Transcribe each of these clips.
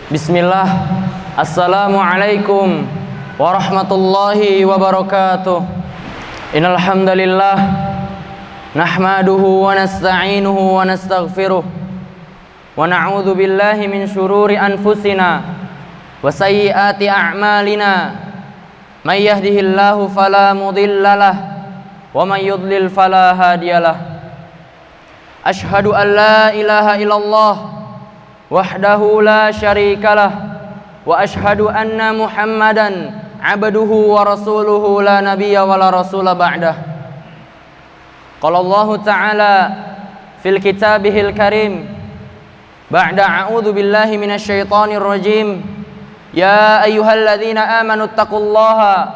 Bismillah. Assalamualaikum warahmatullahi wabarakatuh. Innal hamdalillah nahmaduhu wa nasta'inuhu wa nastaghfiruh wa na'udzu billahi min shururi anfusina wa sayyiati a'malina. May yahdihillahu fala mudhillalah wa may yudlil fala hadiyalah. Ashhadu an la ilaha illallah wahdahu la syarikalah wa ashhadu anna Muhammadan abduhu wa rasuluhu la nabiyya wa la rasula ba'dah. Qala Allah ta'ala fil kitabihil karim ba'da a'udzu billahi minasy syaithanir rajim. Ya ayyuhalladzina amanu taqullaha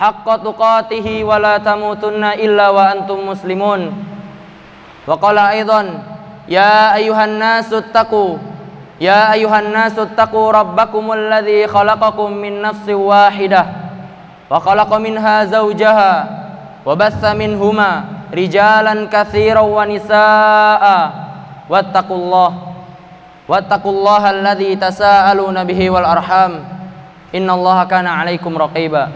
haqqa tuqatih wa la tamutunna illa wa antum muslimun. Wa qala aidan ya ayyuhan nasu taqu Ya ayuhan nasu taqu rabbakumul ladzi khalaqakum min nafsin wahidah wa khalaqa minha zawjaha wa batha minhuma rijalan katsiran wa nisaa'a wattaqullaha alladzi tasaaluna bihi wal arham innallaha kana 'alaikum raqiba.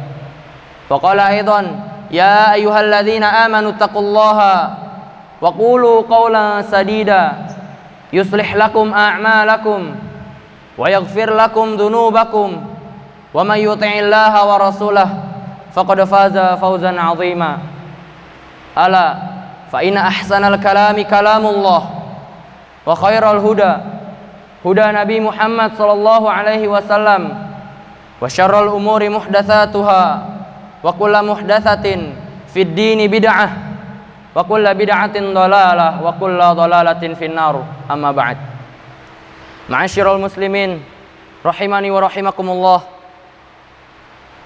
Wa qala aidan ya ayyuhalladzina amanu taqullaha wa qulu qawlan sadida yuslih lakum a'malakum wa yaghfir lakum dhunubakum wa may yuti'illaha wa rasulahu faqad faza fawzan 'azima. Ala fa inna ahsanal kalami kalamullah wa khairal huda Nabi Muhammad sallallahu alaihi wasallam wa syarrul umuri muhdatsatuha wa kullu muhdatsatin fid dini bid'ah wa kullu bid'atin dhalalah wa kullu dhalalatin finnar. Amma ba'd. Ma'asyiral muslimin rahimani wa rahimakumullah.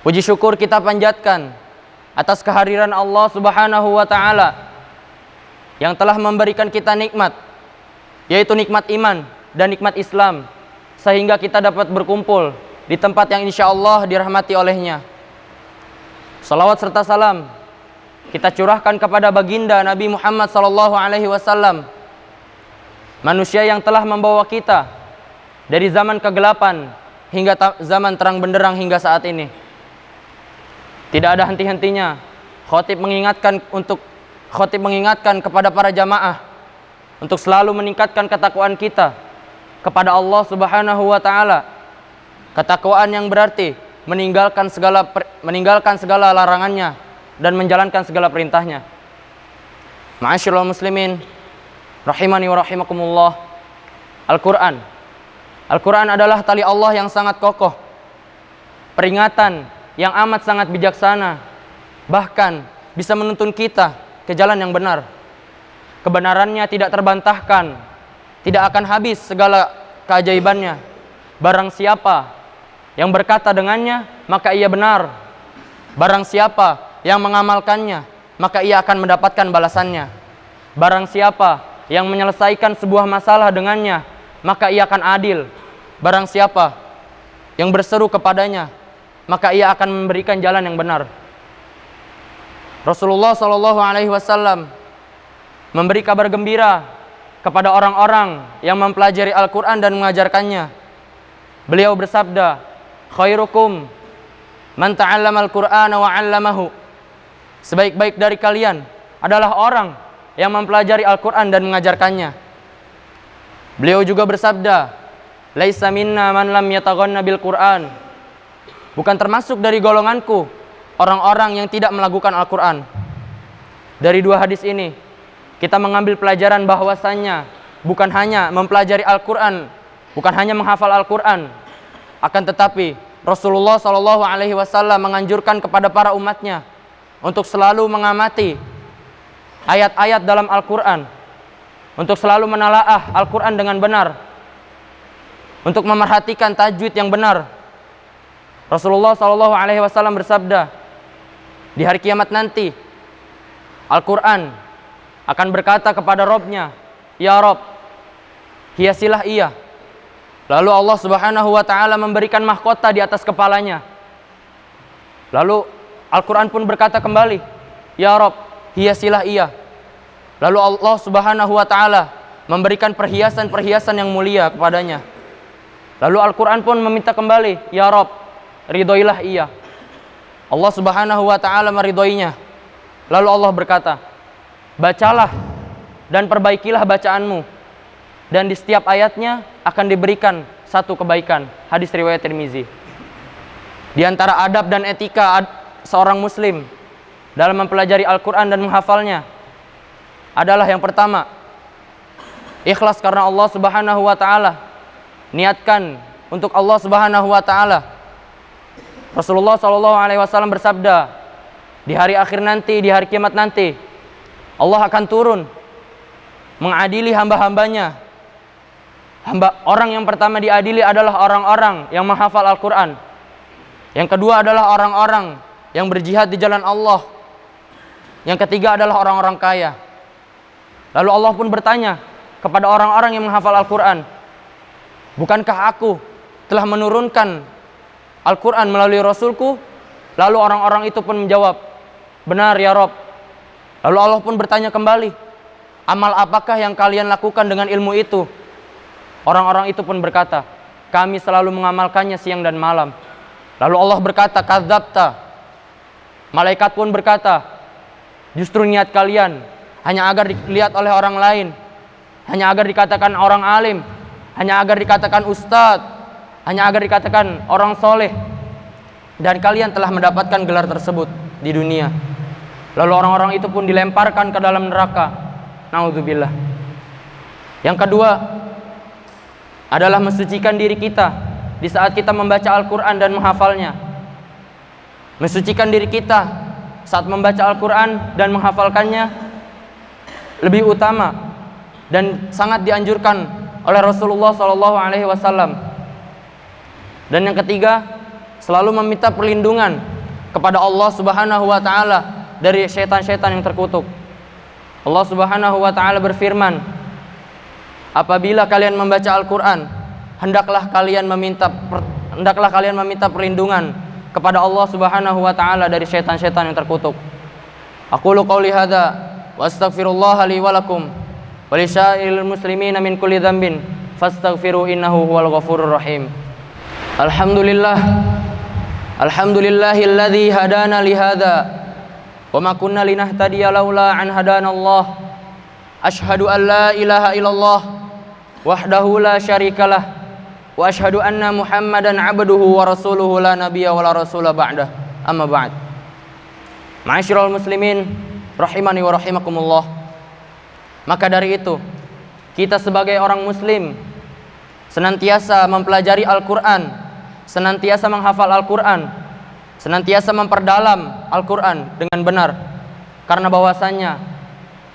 Puji syukur kita panjatkan atas kehadiran Allah Subhanahu wa taala yang telah memberikan kita nikmat, yaitu nikmat iman dan nikmat Islam, sehingga kita dapat berkumpul di tempat yang insyaallah dirahmati olehnya. Salawat serta salam kita curahkan kepada baginda Nabi Muhammad sallallahu alaihi wasallam, manusia yang telah membawa kita dari zaman kegelapan hingga zaman terang benderang hingga saat ini. Tidak ada henti-hentinya khotib mengingatkan kepada para jamaah untuk selalu meningkatkan ketakwaan kita kepada Allah Subhanahu wa taala. Ketakwaan yang berarti meninggalkan segala larangannya dan menjalankan segala perintahnya. Ma'asyiral muslimin rahimani wa rahimakumullah. Al-Quran adalah tali Allah yang sangat kokoh, peringatan yang amat sangat bijaksana, bahkan bisa menuntun kita ke jalan yang benar. Kebenarannya tidak terbantahkan, tidak akan habis segala keajaibannya. Barang siapa yang berkata dengannya, maka ia benar. Barang siapa yang mengamalkannya, maka ia akan mendapatkan balasannya. Barang siapa yang menyelesaikan sebuah masalah dengannya, maka ia akan adil. Barang siapa yang berseru kepadanya, maka ia akan memberikan jalan yang benar. Rasulullah SAW memberi kabar gembira kepada orang-orang yang mempelajari Al-Quran dan mengajarkannya. Beliau bersabda, khairukum man ta'allama al-Qur'ana wa 'allamahu. Sebaik-baik dari kalian adalah orang yang mempelajari Al-Quran dan mengajarkannya. Beliau juga bersabda, laisa minna man lam yataghanna bil Qur'an. Bukan termasuk dari golonganku orang-orang yang tidak melakukan Al-Quran. Dari dua hadis ini kita mengambil pelajaran bahwasannya bukan hanya mempelajari Al-Quran, bukan hanya menghafal Al-Quran, akan tetapi Rasulullah SAW menganjurkan kepada para umatnya untuk selalu mengamati ayat-ayat dalam Al-Quran, untuk selalu menalaah Al-Quran dengan benar, untuk memerhatikan tajwid yang benar. Rasulullah SAW bersabda, di hari kiamat nanti Al-Quran akan berkata kepada Robnya, ya Rob, hiasilah ia. Lalu Allah Subhanahu wa taala memberikan mahkota di atas kepalanya. Lalu Al-Quran pun berkata kembali, ya Rob, hiasilah ia. Lalu Allah Subhanahu wa taala memberikan perhiasan-perhiasan yang mulia kepadanya. Lalu Al-Quran pun meminta kembali, ya Rabb, ridhoilah ia. Allah Subhanahu wa ta'ala meridhoinya. Lalu Allah berkata, bacalah dan perbaikilah bacaanmu, dan di setiap ayatnya akan diberikan satu kebaikan. Hadis riwayat Tirmizi. Di antara adab dan etika seorang muslim dalam mempelajari Al-Quran dan menghafalnya adalah yang pertama, ikhlas karena Allah Subhanahu wa ta'ala. Niatkan untuk Allah Subhanahu wa ta'ala. Rasulullah SAW bersabda, di hari akhir nanti, di hari kiamat nanti, Allah akan turun mengadili hamba-hambanya. Orang yang pertama diadili adalah orang-orang yang menghafal Al-Quran. Yang kedua adalah orang-orang yang berjihad di jalan Allah. Yang ketiga adalah orang-orang kaya. Lalu Allah pun bertanya kepada orang-orang yang menghafal Al-Quran, bukankah aku telah menurunkan Al-Quran melalui Rasulku? Lalu orang-orang itu pun menjawab, benar ya Rabb. Lalu Allah pun bertanya kembali, amal apakah yang kalian lakukan dengan ilmu itu? Orang-orang itu pun berkata, kami selalu mengamalkannya siang dan malam. Lalu Allah berkata, kadzabta. Malaikat pun berkata, justru niat kalian hanya agar dilihat oleh orang lain, hanya agar dikatakan orang alim, hanya agar dikatakan ustadz, hanya agar dikatakan orang soleh. Dan kalian telah mendapatkan gelar tersebut di dunia. Lalu orang-orang itu pun dilemparkan ke dalam neraka. Naudzubillah. Yang kedua adalah mensucikan diri kita di saat kita membaca Al-Quran dan menghafalnya. Mensucikan diri kita saat membaca Al-Quran dan menghafalkannya lebih utama dan sangat dianjurkan oleh Rasulullah SAW. Dan yang ketiga, selalu meminta perlindungan kepada Allah Subhanahu wa ta'ala dari syaitan-syaitan yang terkutuk. Allah Subhanahu wa ta'ala berfirman, apabila kalian membaca Al-Quran, hendaklah kalian meminta perlindungan kepada Allah Subhanahu wa ta'ala dari syaitan-syaitan yang terkutuk. Aqulu qawli hadza wa astaghfirullaha li wa lakum wa li syairil muslimina min kulli dhanbin fastaghfiru innahu huwal ghafurur rahim. Alhamdulillahilladzi hadana li hadza wa ma kunna linahtadiya laula an hadanallah. Asyhadu an la ilaha illallah wahdahu la syarikalah wa asyhadu anna Muhammadan abduhu wa rasuluhu la nabiyya wa la rasula ba'dah. Amma ba'd. Ma'asyiral muslimin rahimani wa rahimakumullah. Maka dari itu, kita sebagai orang muslim senantiasa mempelajari Al-Quran, senantiasa menghafal Al-Quran, senantiasa memperdalam Al-Quran dengan benar. Karena bahwasannya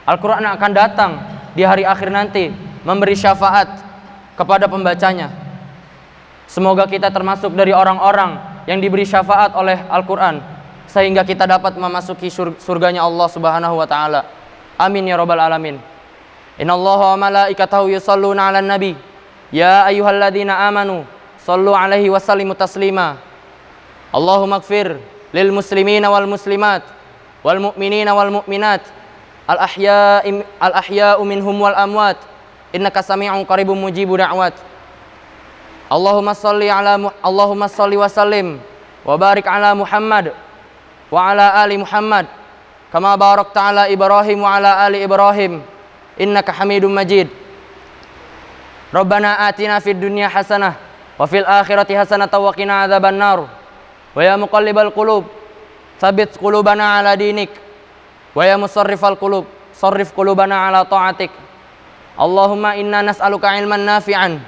Al-Quran akan datang di hari akhir nanti memberi syafaat kepada pembacanya. Semoga kita termasuk dari orang-orang yang diberi syafaat oleh Al-Quran, sehingga kita dapat memasuki surganya Allah Subhanahu wa ta'ala. Amin ya rabbal alamin. Innallaha wa malaikatahu yusalluna 'alan nabi. Ya ayyuhalladzina amanu sallu 'alaihi wa sallimu taslima. Allahumma ighfir lil muslimina wal muslimat wal mu'minina wal mu'minat al ahya'u minhum wal amwat innaka sami'un qaribun mujibud da'wat. Allahumma salli wa sallim wa barik ala Muhammad wa ala ali Muhammad kama barakta ala Ibrahim wa ala ali Ibrahim innaka Hamidum Majid. Rabbana atina fid dunya hasanah wa fil akhirati hasanah wa qina adzaban nar. Wa ya muqallibal qulub tsabbit qulubana ala dinik. Wa ya musarrifal qulub sarrif qulubana ala ta'atik. Allahumma inna nas'aluka ilman nafi'an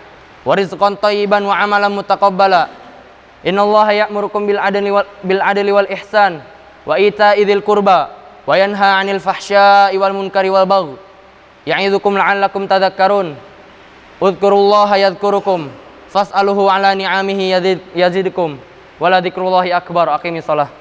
wa rizqan thayyiban wa amalan mutaqabbala. Innallaha ya'murukum bil adli wal ihsan wa ita'i dzil qurba wa yanha 'anil fahsya'i wal munkari wal baghi. Ya'idzukum la'allakum tadhakkarun. Udhkurullaha yadhkurukum fas'aluhu 'ala ni'amihi yazidkum. Wala dzikrullahi akbar. Aqimis shalah.